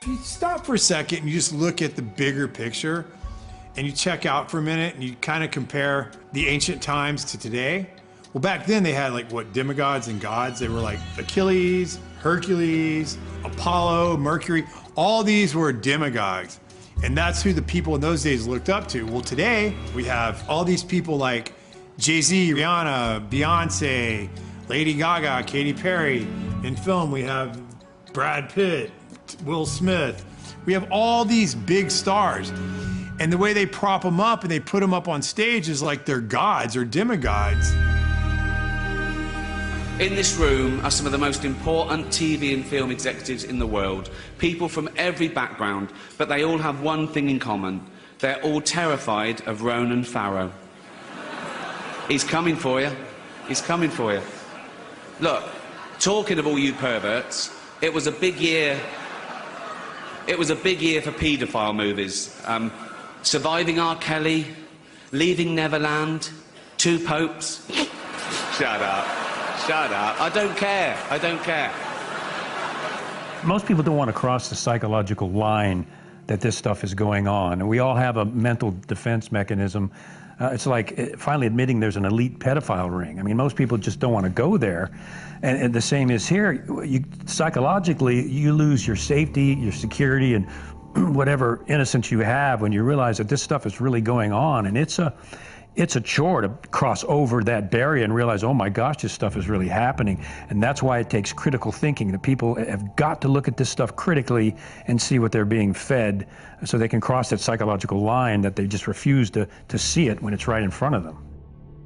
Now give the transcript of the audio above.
you stop for a second and you just look at the bigger picture and you check out for a minute and you kind of compare the ancient times to today, well, back then they had like what, demigods and gods. They were like Achilles, Hercules, Apollo, Mercury. All these were demigods. And that's who the people in those days looked up to. Well, today we have all these people like Jay-Z, Rihanna, Beyonce, Lady Gaga, Katy Perry. In film, we have Brad Pitt, Will Smith. We have all these big stars. And the way they prop them up and they put them up on stage is like they're gods or demigods. In this room are some of the most important TV and film executives in the world, people from every background, but they all have one thing in common. They're all terrified of Ronan Farrow. He's coming for you. He's coming for you. Look, talking of all you perverts, it was a big year. It was a big year for paedophile movies. Surviving R. Kelly, Leaving Neverland, Two Popes. Shut up. Shut up. I don't care. I don't care. Most people don't want to cross the psychological line that this stuff is going on. And we all have a mental defense mechanism. It's like finally admitting there's an elite pedophile ring. I mean, most people just don't want to go there. And the same is here. Psychologically, you lose your safety, your security, and whatever innocence you have when you realize that this stuff is really going on. And it's a chore to cross over that barrier and realize, oh my gosh, this stuff is really happening. And that's why it takes critical thinking. The people have got to look at this stuff critically and see what they're being fed so they can cross that psychological line that they just refuse to see it when it's right in front of them.